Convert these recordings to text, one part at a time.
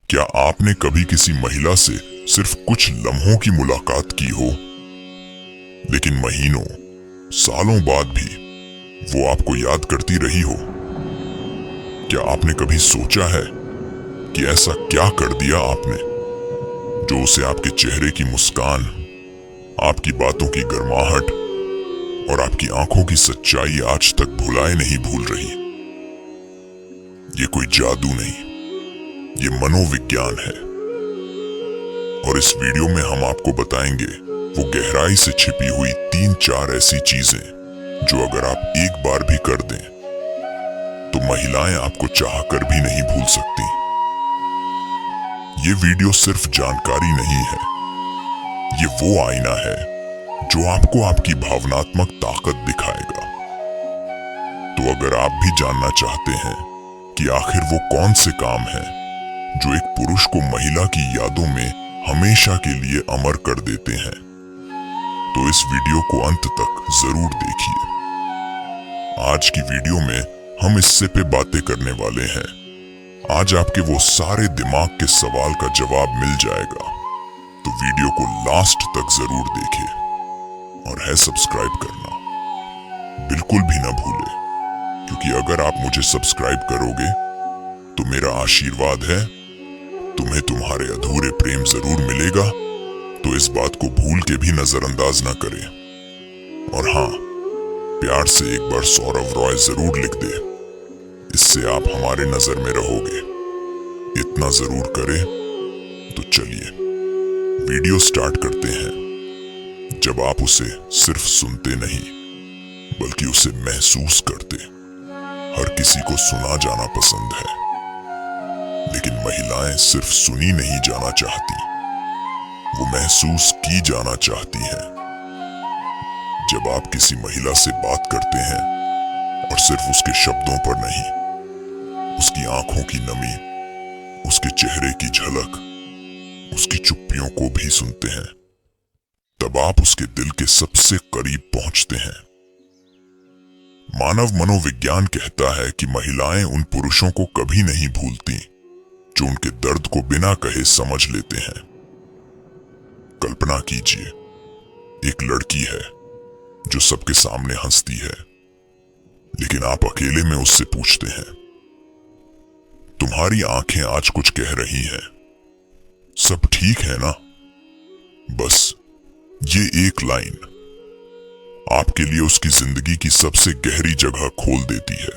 क्या आपने कभी किसी महिला से सिर्फ कुछ लम्हों की मुलाकात की हो, लेकिन महीनों, सालों बाद भी वो आपको याद करती रही हो? क्या आपने कभी सोचा है कि ऐसा क्या कर दिया आपने जो उसे आपके चेहरे की मुस्कान, आपकी बातों की गर्माहट और आपकी आंखों की सच्चाई आज तक भुलाए नहीं भूल रही? ये कोई जादू नहीं, ये मनोविज्ञान है। और इस वीडियो में हम आपको बताएंगे वो गहराई से छिपी हुई 3-4 ऐसी चीजें जो अगर आप एक बार भी कर दें तो महिलाएं आपको चाहकर भी नहीं भूल सकती। ये वीडियो सिर्फ जानकारी नहीं है, ये वो आईना है जो आपको आपकी भावनात्मक ताकत दिखाएगा। तो अगर आप भी जानना चाहते हैं कि आखिर वो कौन से काम हैं जो एक पुरुष को महिला की यादों में हमेशा के लिए अमर कर देते हैं, तो इस वीडियो को अंत तक जरूर देखिए। आज की वीडियो में हम इससे पे बातें करने वाले हैं। आज आपके वो सारे दिमाग के सवाल का जवाब मिल जाएगा, तो वीडियो को लास्ट तक जरूर देखें और है सब्सक्राइब करना बिल्कुल भी ना भूले, क्योंकि अगर आप मुझे सब्सक्राइब करोगे तो मेरा आशीर्वाद है, तुम्हें तुम्हारे अधूरे प्रेम जरूर मिलेगा। तो इस बात को भूल के भी नजरअंदाज ना करें। और हाँ, प्यार से एक बार सौरव रॉय जरूर लिख दे, इससे आप हमारे नजर में रहोगे। इतना जरूर करें। तो चलिए वीडियो स्टार्ट करते हैं। जब आप उसे सिर्फ सुनते नहीं बल्कि उसे महसूस करते। हर किसी को सुना जाना पसंद है, लेकिन महिलाएं सिर्फ सुनी नहीं जाना चाहती, वो महसूस की जाना चाहती हैं। जब आप किसी महिला से बात करते हैं और सिर्फ उसके शब्दों पर नहीं, उसकी आंखों की नमी, उसके चेहरे की झलक, उसकी चुप्पियों को भी सुनते हैं, तब आप उसके दिल के सबसे करीब पहुंचते हैं। मानव मनोविज्ञान कहता है कि महिलाएं उन पुरुषों को कभी नहीं भूलती जो उनके दर्द को बिना कहे समझ लेते हैं। कल्पना कीजिए, एक लड़की है जो सबके सामने हंसती है, लेकिन आप अकेले में उससे पूछते हैं, तुम्हारी आंखें आज कुछ कह रही हैं, सब ठीक है ना? बस ये एक लाइन आपके लिए उसकी जिंदगी की सबसे गहरी जगह खोल देती है।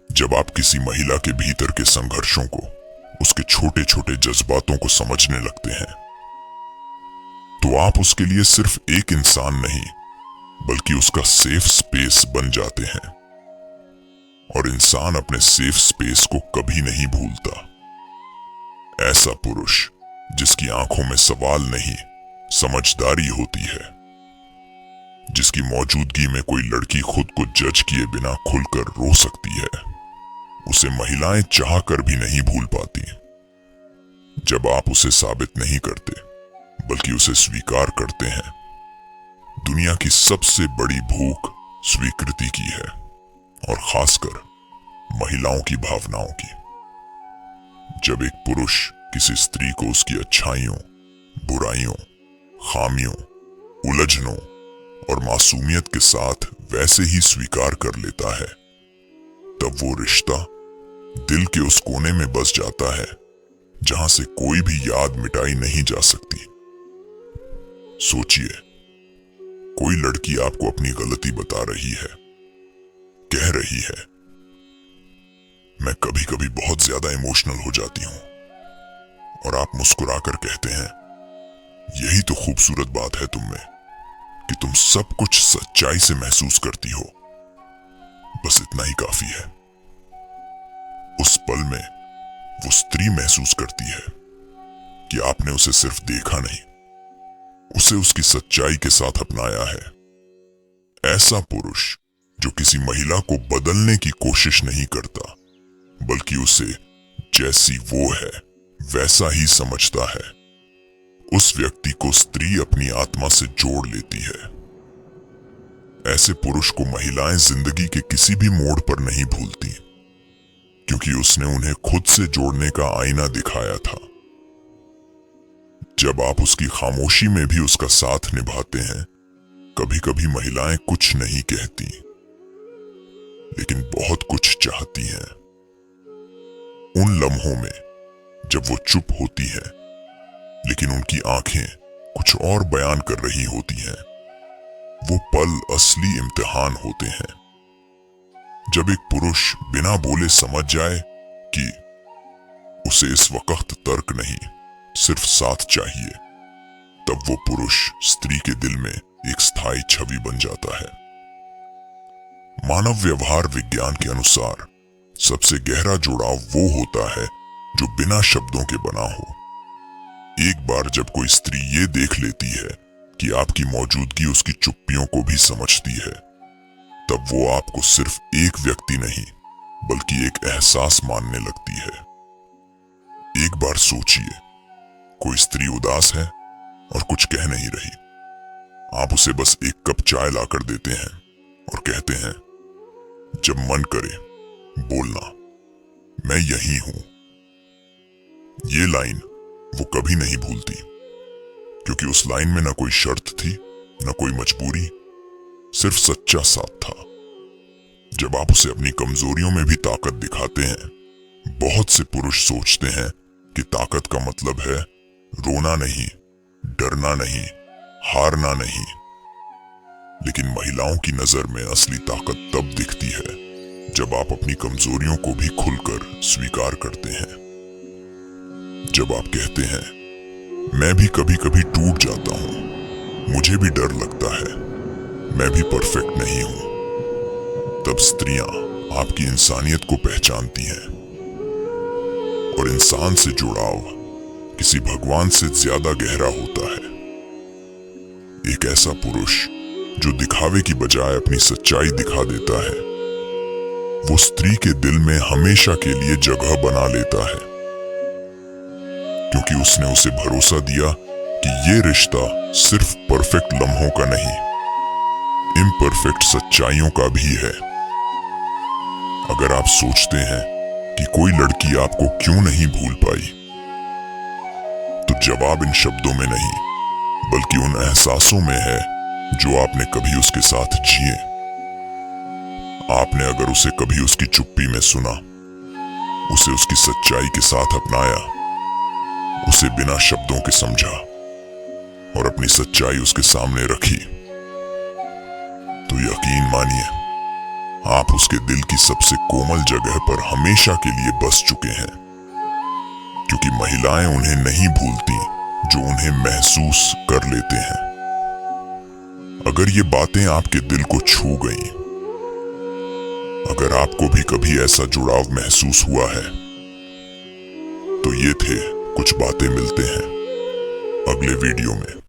जब आप किसी महिला के भीतर के संघर्षों को, उसके छोटे छोटे जज्बातों को समझने लगते हैं, तो आप उसके लिए सिर्फ एक इंसान नहीं बल्कि उसका सेफ स्पेस बन जाते हैं। और इंसान अपने सेफ स्पेस को कभी नहीं भूलता। ऐसा पुरुष जिसकी आंखों में सवाल नहीं, समझदारी होती है, जिसकी मौजूदगी में कोई लड़की खुद को जज किए बिना खुलकर रो सकती है, उसे महिलाएं चाह कर भी नहीं भूल पाती। जब आप उसे साबित नहीं करते बल्कि उसे स्वीकार करते हैं, दुनिया की सबसे बड़ी भूख स्वीकृति की है, और खासकर महिलाओं की भावनाओं की। जब एक पुरुष किसी स्त्री को उसकी अच्छाइयों, बुराइयों, खामियों, उलझनों और मासूमियत के साथ वैसे ही स्वीकार कर लेता है, तब वो रिश्ता दिल के उस कोने में बस जाता है जहां से कोई भी याद मिटाई नहीं जा सकती। सोचिए, कोई लड़की आपको अपनी गलती बता रही है, कह रही है, मैं कभी कभी बहुत ज्यादा इमोशनल हो जाती हूं, और आप मुस्कुराकर कहते हैं, यही तो खूबसूरत बात है तुम में कि तुम सब कुछ सच्चाई से महसूस करती हो। बस इतना ही काफी है। उस पल में वो स्त्री महसूस करती है कि आपने उसे सिर्फ देखा नहीं, उसे उसकी सच्चाई के साथ अपनाया है। ऐसा पुरुष जो किसी महिला को बदलने की कोशिश नहीं करता बल्कि उसे जैसी वो है वैसा ही समझता है, उस व्यक्ति को स्त्री अपनी आत्मा से जोड़ लेती है। ऐसे पुरुष को महिलाएं जिंदगी के किसी भी मोड़ पर नहीं भूलती, क्योंकि उसने उन्हें खुद से जोड़ने का आईना दिखाया था। जब आप उसकी खामोशी में भी उसका साथ निभाते हैं, कभी कभी महिलाएं कुछ नहीं कहती, लेकिन बहुत कुछ चाहती हैं। उन लम्हों में जब वो चुप होती है, लेकिन उनकी आंखें कुछ और बयान कर रही होती हैं, वो पल असली इम्तिहान होते हैं। जब एक पुरुष बिना बोले समझ जाए कि उसे इस वक्त तर्क नहीं, सिर्फ साथ चाहिए, तब वो पुरुष स्त्री के दिल में एक स्थायी छवि बन जाता है। मानव व्यवहार विज्ञान के अनुसार सबसे गहरा जुड़ाव वो होता है जो बिना शब्दों के बना हो। एक बार जब कोई स्त्री ये देख लेती है कि आपकी मौजूदगी उसकी चुप्पियों को भी समझती है, तब वो आपको सिर्फ एक व्यक्ति नहीं बल्कि एक एहसास मानने लगती है। एक बार सोचिए, कोई स्त्री उदास है और कुछ कह नहीं रही। आप उसे बस एक कप चाय लाकर देते हैं और कहते हैं, जब मन करे बोलना, मैं यही हूं। ये लाइन वो कभी नहीं भूलती, क्योंकि उस लाइन में न कोई शर्त थी, न कोई मजबूरी, सिर्फ सच्चा साथ था। जब आप उसे अपनी कमजोरियों में भी ताकत दिखाते हैं, बहुत से पुरुष सोचते हैं कि ताकत का मतलब है रोना नहीं, डरना नहीं, हारना नहीं। लेकिन महिलाओं की नजर में असली ताकत तब दिखती है जब आप अपनी कमजोरियों को भी खुलकर स्वीकार करते हैं। जब आप कहते हैं, मैं भी कभी कभी टूट जाता हूं, मुझे भी डर लगता है, मैं भी परफेक्ट नहीं हूं, तब स्त्रियां आपकी इंसानियत को पहचानती हैं। और इंसान से जुड़ाव किसी भगवान से ज्यादा गहरा होता है। एक ऐसा पुरुष जो दिखावे की बजाय अपनी सच्चाई दिखा देता है, वो स्त्री के दिल में हमेशा के लिए जगह बना लेता है, क्योंकि उसने उसे भरोसा दिया कि ये रिश्ता सिर्फ परफेक्ट लम्हों का नहीं, इम्परफेक्ट सच्चाइयों का भी है। अगर आप सोचते हैं कि कोई लड़की आपको क्यों नहीं भूल पाई, तो जवाब इन शब्दों में नहीं बल्कि उन एहसासों में है जो आपने कभी उसके साथ जिए। आपने अगर उसे कभी उसकी चुप्पी में सुना, उसे उसकी सच्चाई के साथ अपनाया, उसे बिना शब्दों के समझा और अपनी सच्चाई उसके सामने रखी, तो यकीन मानिए आप उसके दिल की सबसे कोमल जगह पर हमेशा के लिए बस चुके हैं। क्योंकि महिलाएं उन्हें नहीं भूलती जो उन्हें महसूस कर लेते हैं। अगर ये बातें आपके दिल को छू गईं, अगर आपको भी कभी ऐसा जुड़ाव महसूस हुआ है, तो ये थे कुछ बातें। मिलते हैं अगले वीडियो में।